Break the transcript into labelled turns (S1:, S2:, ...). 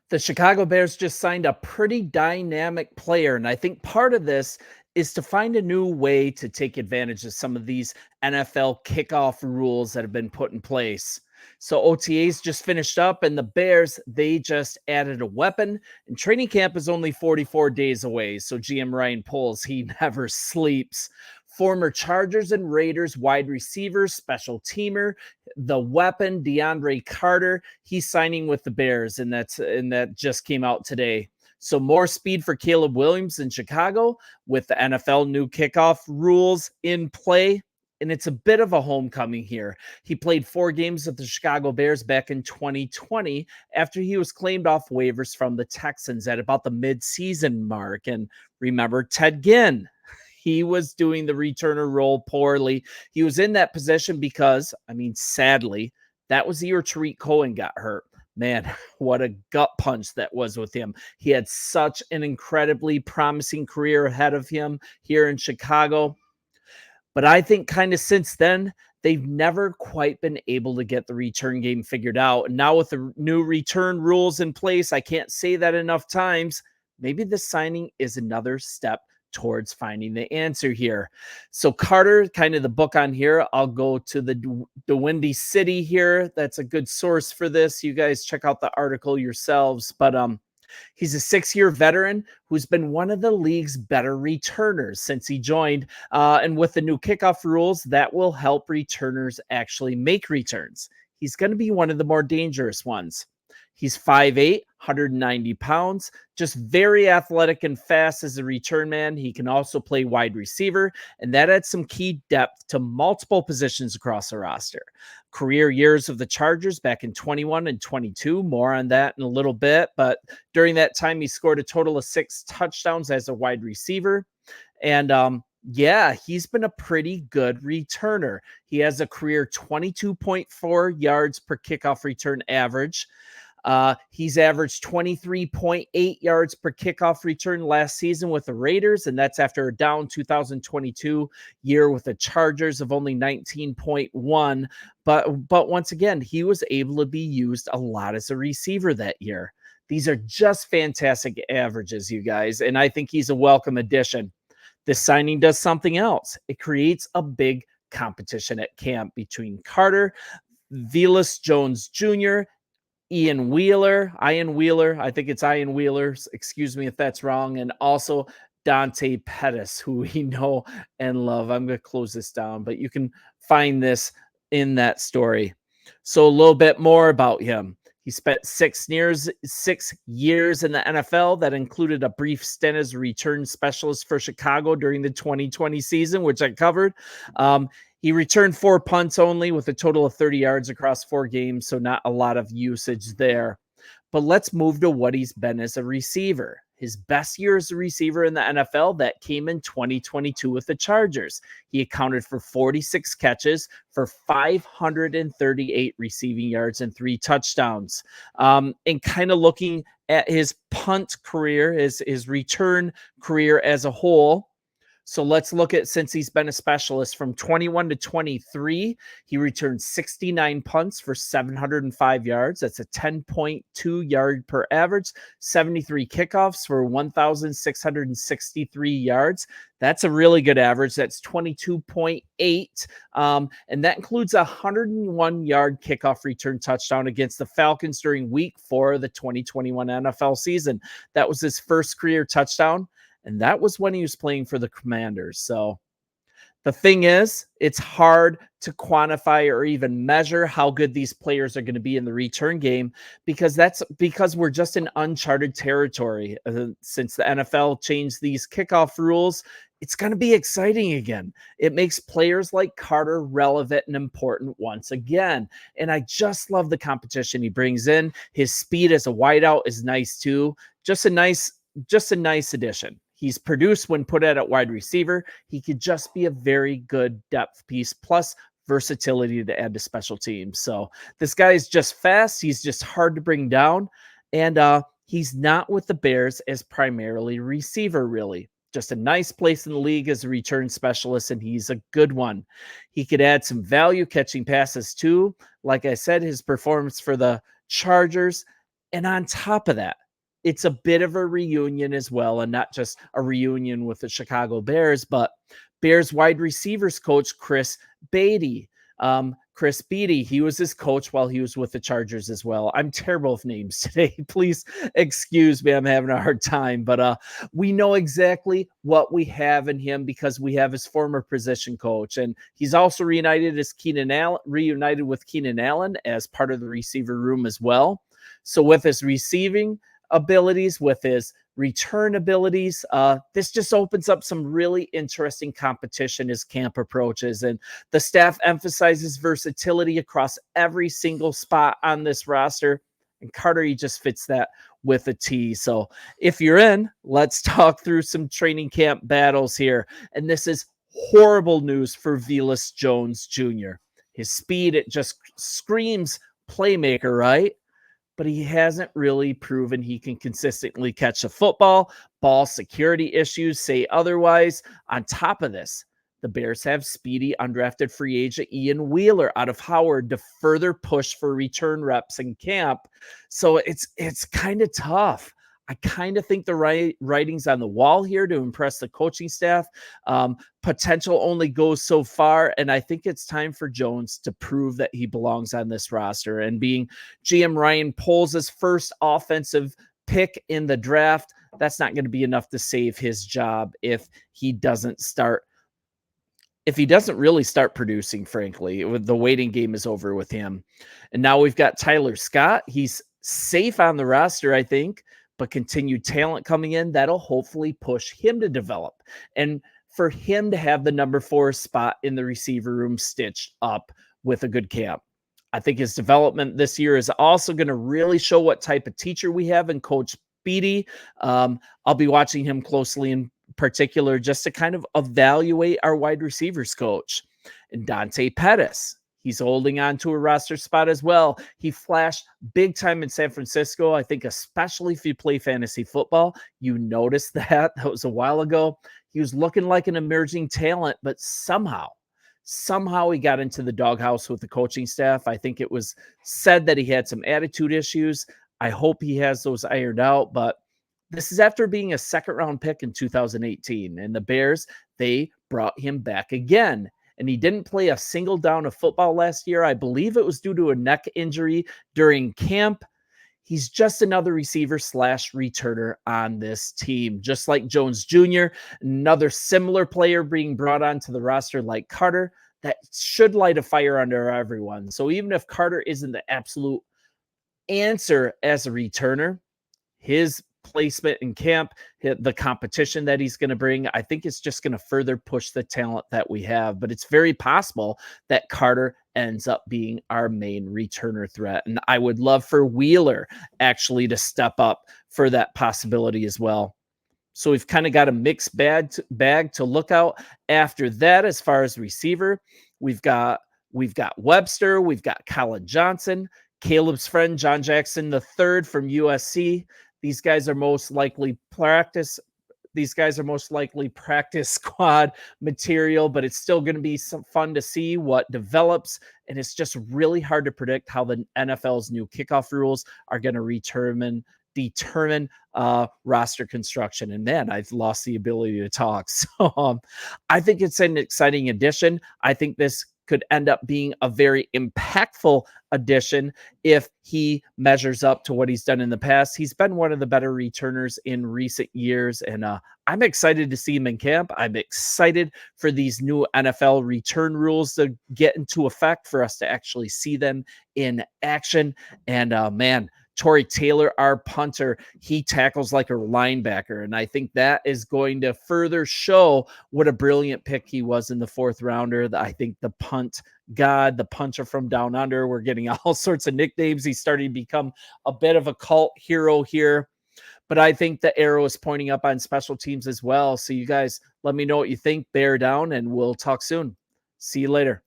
S1: The Chicago Bears just signed a pretty dynamic player. And I think part of this is to find a new way to take advantage of some of these NFL kickoff rules that have been put in place. So OTAs just finished up, and the Bears, they just added a weapon. And training camp is only 44 days away. So GM Ryan Poles, he never sleeps. Former Chargers and Raiders wide receiver, special teamer, the weapon, DeAndre Carter, he's signing with the Bears, and that just came out today. So more speed for Caleb Williams in Chicago with the NFL new kickoff rules in play. And it's a bit of a homecoming here. He played 4 games with the Chicago Bears back in 2020 after he was claimed off waivers from the Texans at about the midseason mark. And remember Ted Ginn, he was doing the returner role poorly. He was in that position because, sadly, that was the year Tariq Cohen got hurt. Man, what a gut punch that was with him. He had such an incredibly promising career ahead of him here in Chicago. But I think kind of since then, they've never quite been able to get the return game figured out. And now with the new return rules in place, I can't say that enough times. Maybe the signing is another step towards finding the answer here. So Carter, kind of the book on here, I'll go to the Windy City here. That's a good source for this. You guys check out the article yourselves. But he's a 6-year veteran who's been one of the league's better returners since he joined. And with the new kickoff rules, that will help returners actually make returns. He's going to be one of the more dangerous ones. He's 5'8", 190 pounds, just very athletic and fast as a return man. He can also play wide receiver, and that adds some key depth to multiple positions across the roster. Career years of the Chargers back in 21 and 22, more on that in a little bit, but during that time, he scored a total of 6 touchdowns as a wide receiver. And he's been a pretty good returner. He has a career 22.4 yards per kickoff return average. He's averaged 23.8 yards per kickoff return last season with the Raiders, and that's after a down 2022 year with the Chargers of only 19.1. But once again, he was able to be used a lot as a receiver that year. These are just fantastic averages, you guys, and I think he's a welcome addition. This signing does something else. It creates a big competition at camp between Carter, Velus Jones Jr., Ian Wheeler, I think it's Ian Wheeler, excuse me if that's wrong, and also Dante Pettis, who we know and love. I'm going to close this down, but you can find this in that story. So a little bit more about him. He spent 6 years in the NFL. That included a brief stint as a return specialist for Chicago during the 2020 season, which I covered. He returned 4 punts only with a total of 30 yards across 4 games, so not a lot of usage there. But let's move to what he's been as a receiver. His best year as a receiver in the NFL, that came in 2022 with the Chargers. He accounted for 46 catches for 538 receiving yards and 3 touchdowns. And kind of looking at his punt career, his return career as a whole. So let's look at, since he's been a specialist from 21 to 23, he returned 69 punts for 705 yards. That's a 10.2 yard per average, 73 kickoffs for 1,663 yards. That's a really good average. That's 22.8. And that includes a 101-yard kickoff return touchdown against the Falcons during week 4 of the 2021 NFL season. That was his first career touchdown. And that was when he was playing for the Commanders. So the thing is, it's hard to quantify or even measure how good these players are going to be in the return game because we're just in uncharted territory. Since the NFL changed these kickoff rules, it's going to be exciting again. It makes players like Carter relevant and important once again. And I just love the competition he brings in. His speed as a wideout is nice too. Just a nice addition. He's produced when put at wide receiver. He could just be a very good depth piece, plus versatility to add to special teams. So this guy is just fast. He's just hard to bring down. And he's not with the Bears as primarily receiver, really. Just a nice place in the league as a return specialist, and he's a good one. He could add some value catching passes too. Like I said, his performance for the Chargers, And on top of that, it's a bit of a reunion as well, and not just a reunion with the Chicago Bears, but Bears wide receivers coach Chris Beatty, he was his coach while he was with the Chargers as well. I'm terrible with names today. Please excuse me. I'm having a hard time, but we know exactly what we have in him because we have his former position coach, and he's also reunited with Keenan Allen as part of the receiver room as well. So with his receiving abilities, with his return abilities, this just opens up some really interesting competition as camp approaches. And the staff emphasizes versatility across every single spot on this roster. And Carter, he just fits that with a T. So if you're in, let's talk through some training camp battles here. And this is horrible news for Velus Jones Jr. His speed, it just screams playmaker, right? But he hasn't really proven he can consistently catch a football. Ball security issues say otherwise. On top of this, the Bears have speedy undrafted free agent Ian Wheeler out of Howard to further push for return reps in camp. So it's kind of tough. I kind of think the writing's on the wall here to impress the coaching staff. Potential only goes so far, and I think it's time for Jones to prove that he belongs on this roster. And being GM Ryan Poles' first offensive pick in the draft, that's not going to be enough to save his job if he doesn't really start producing. Frankly, the waiting game is over with him. And now we've got Tyler Scott. He's safe on the roster, I think, but continued talent coming in, that'll hopefully push him to develop. And for him to have the number 4 spot in the receiver room stitched up with a good camp. I think his development this year is also going to really show what type of teacher we have in Coach Beatty. I'll be watching him closely in particular just to kind of evaluate our wide receivers coach. And Dante Pettis, he's holding on to a roster spot as well. He flashed big time in San Francisco. I think especially if you play fantasy football, you noticed that. That was a while ago. He was looking like an emerging talent, but somehow he got into the doghouse with the coaching staff. I think it was said that he had some attitude issues. I hope he has those ironed out, but this is after being a second-round pick in 2018, and the Bears, they brought him back again. And he didn't play a single down of football last year. I believe it was due to a neck injury during camp. He's just another receiver / returner on this team, just like Jones Jr., another similar player being brought onto the roster like Carter that should light a fire under everyone. So even if Carter isn't the absolute answer as a returner, his placement in camp, the competition that he's going to bring, I think it's just going to further push the talent that we have. But it's very possible that Carter ends up being our main returner threat. And I would love for Wheeler actually to step up for that possibility as well. So we've kind of got a mixed bag to look out. After that, as far as receiver, we've got Webster, we've got Colin Johnson, Caleb's friend John Jackson III from USC. These guys are most likely practice squad material, but it's still going to be some fun to see what develops. And it's just really hard to predict how the NFL's new kickoff rules are going to determine roster construction. And man, I've lost the ability to talk. So I think it's an exciting addition. I think this could end up being a very impactful addition if he measures up to what he's done in the past. He's been one of the better returners in recent years, and I'm excited to see him in camp. I'm excited for these new NFL return rules to get into effect for us to actually see them in action. And man, Torrey Taylor, our punter, he tackles like a linebacker. And I think that is going to further show what a brilliant pick he was in the 4th rounder. I think the punt god, the punter from down under, we're getting all sorts of nicknames. He's starting to become a bit of a cult hero here. But I think the arrow is pointing up on special teams as well. So you guys let me know what you think. Bear down, and we'll talk soon. See you later.